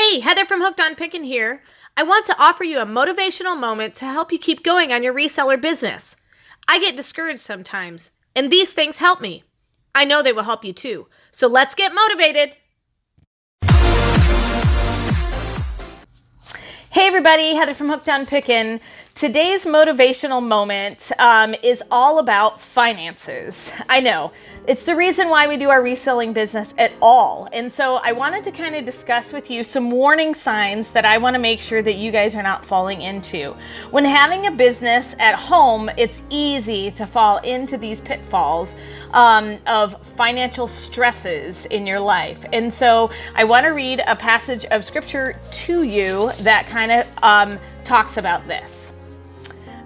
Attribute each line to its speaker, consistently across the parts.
Speaker 1: Hey, Heather from Hooked on Pickin here. I want to offer you a motivational moment to help you keep going on your reseller business. I get discouraged sometimes, and these things help me. I know they will help you too. So let's get motivated. Hey everybody, Heather from Hooked on Pickin. Today's motivational moment is all about finances. I know, it's the reason why we do our reselling business at all. And so I wanted to kind of discuss with you some warning signs that I want to make sure that you guys are not falling into. When having a business at home, it's easy to fall into these pitfalls of financial stresses in your life. And so I want to read a passage of scripture to you that kind of talks about this.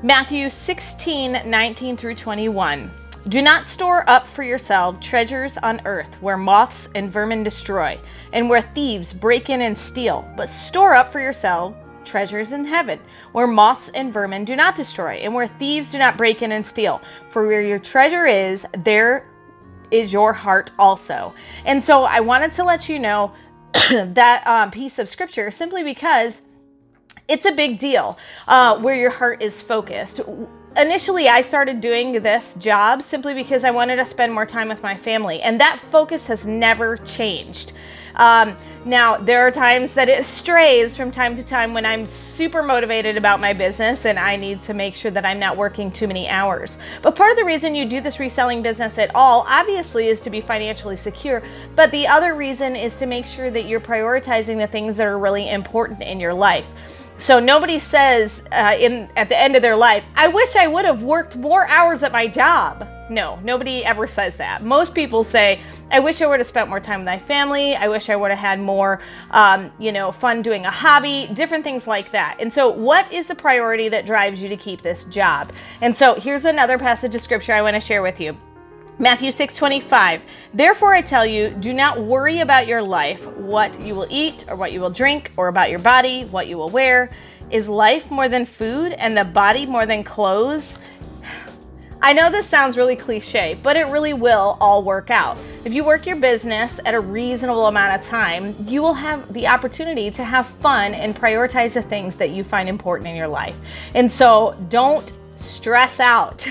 Speaker 1: Matthew 16:19 through 21. Do not store up for yourself treasures on earth where moths and vermin destroy, and where thieves break in and steal, but store up for yourself treasures in heaven, where moths and vermin do not destroy, and where thieves do not break in and steal. For where your treasure is, there is your heart also. And so I wanted to let you know that piece of scripture simply because it's a big deal where your heart is focused. Initially, I started doing this job simply because I wanted to spend more time with my family, and that focus has never changed. Now, there are times that it strays from time to time when I'm super motivated about my business and I need to make sure that I'm not working too many hours. But part of the reason you do this reselling business at all, obviously, is to be financially secure. But the other reason is to make sure that you're prioritizing the things that are really important in your life. So nobody says at the end of their life, I wish I would have worked more hours at my job. No, nobody ever says that. Most people say, I wish I would have spent more time with my family. I wish I would have had more, fun doing a hobby, different things like that. And so what is the priority that drives you to keep this job? And so here's another passage of scripture I want to share with you. Matthew 6:25. Therefore I tell you, do not worry about your life, what you will eat or what you will drink, or about your body, what you will wear. Is life more than food and the body more than clothes? I know this sounds really cliche, but it really will all work out. If you work your business at a reasonable amount of time, you will have the opportunity to have fun and prioritize the things that you find important in your life. And so don't stress out.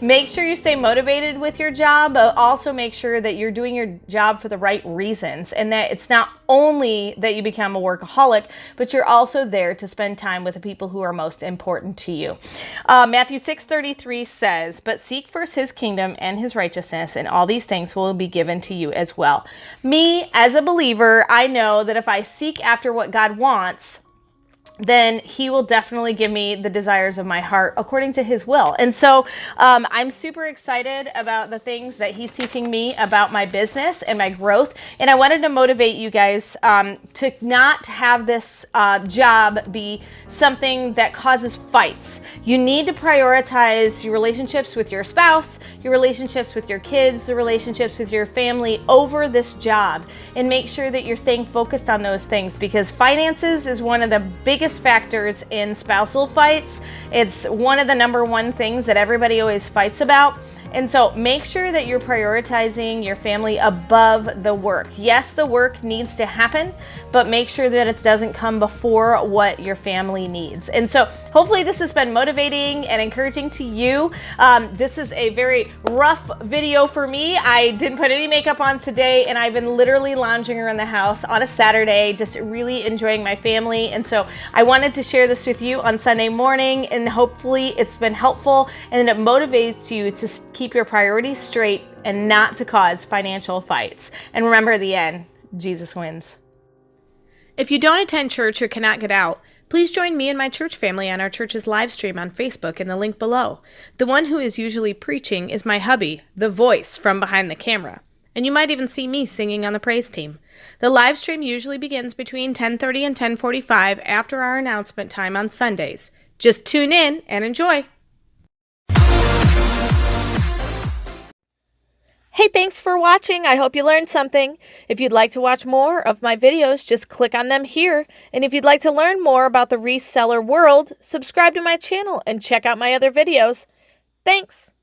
Speaker 1: Make sure you stay motivated with your job, but also make sure that you're doing your job for the right reasons, and that it's not only that you become a workaholic, but you're also there to spend time with the people who are most important to you. Matthew 6:33 says, but seek first his kingdom and his righteousness, and all these things will be given to you as well. Me, as a believer, I know that if I seek after what God wants, then he will definitely give me the desires of my heart according to his will. And so I'm super excited about the things that he's teaching me about my business and my growth. And I wanted to motivate you guys to not have this job be something that causes fights. You need to prioritize your relationships with your spouse, your relationships with your kids, the relationships with your family over this job, and make sure that you're staying focused on those things, because finances is one of the biggest factors in spousal fights. It's one of the number one things that everybody always fights about. And so make sure that you're prioritizing your family above the work. Yes, the work needs to happen, but make sure that it doesn't come before what your family needs. And so hopefully this has been motivating and encouraging to you. This is a very rough video for me. I didn't put any makeup on today, and I've been literally lounging around the house on a Saturday, just really enjoying my family. And so I wanted to share this with you on Sunday morning, and hopefully it's been helpful and it motivates you to keep your priorities straight and not to cause financial fights. And remember, at the end, Jesus wins. If you don't attend church or cannot get out, please join me and my church family on our church's live stream on Facebook in the link below. The one who is usually preaching is my hubby, the voice from behind the camera. And you might even see me singing on the praise team. The live stream usually begins between 10:30 and 10:45 after our announcement time on Sundays. Just tune in and enjoy. Hey, thanks for watching. I hope you learned something. If you'd like to watch more of my videos, just click on them here. And if you'd like to learn more about the reseller world, subscribe to my channel and check out my other videos. Thanks.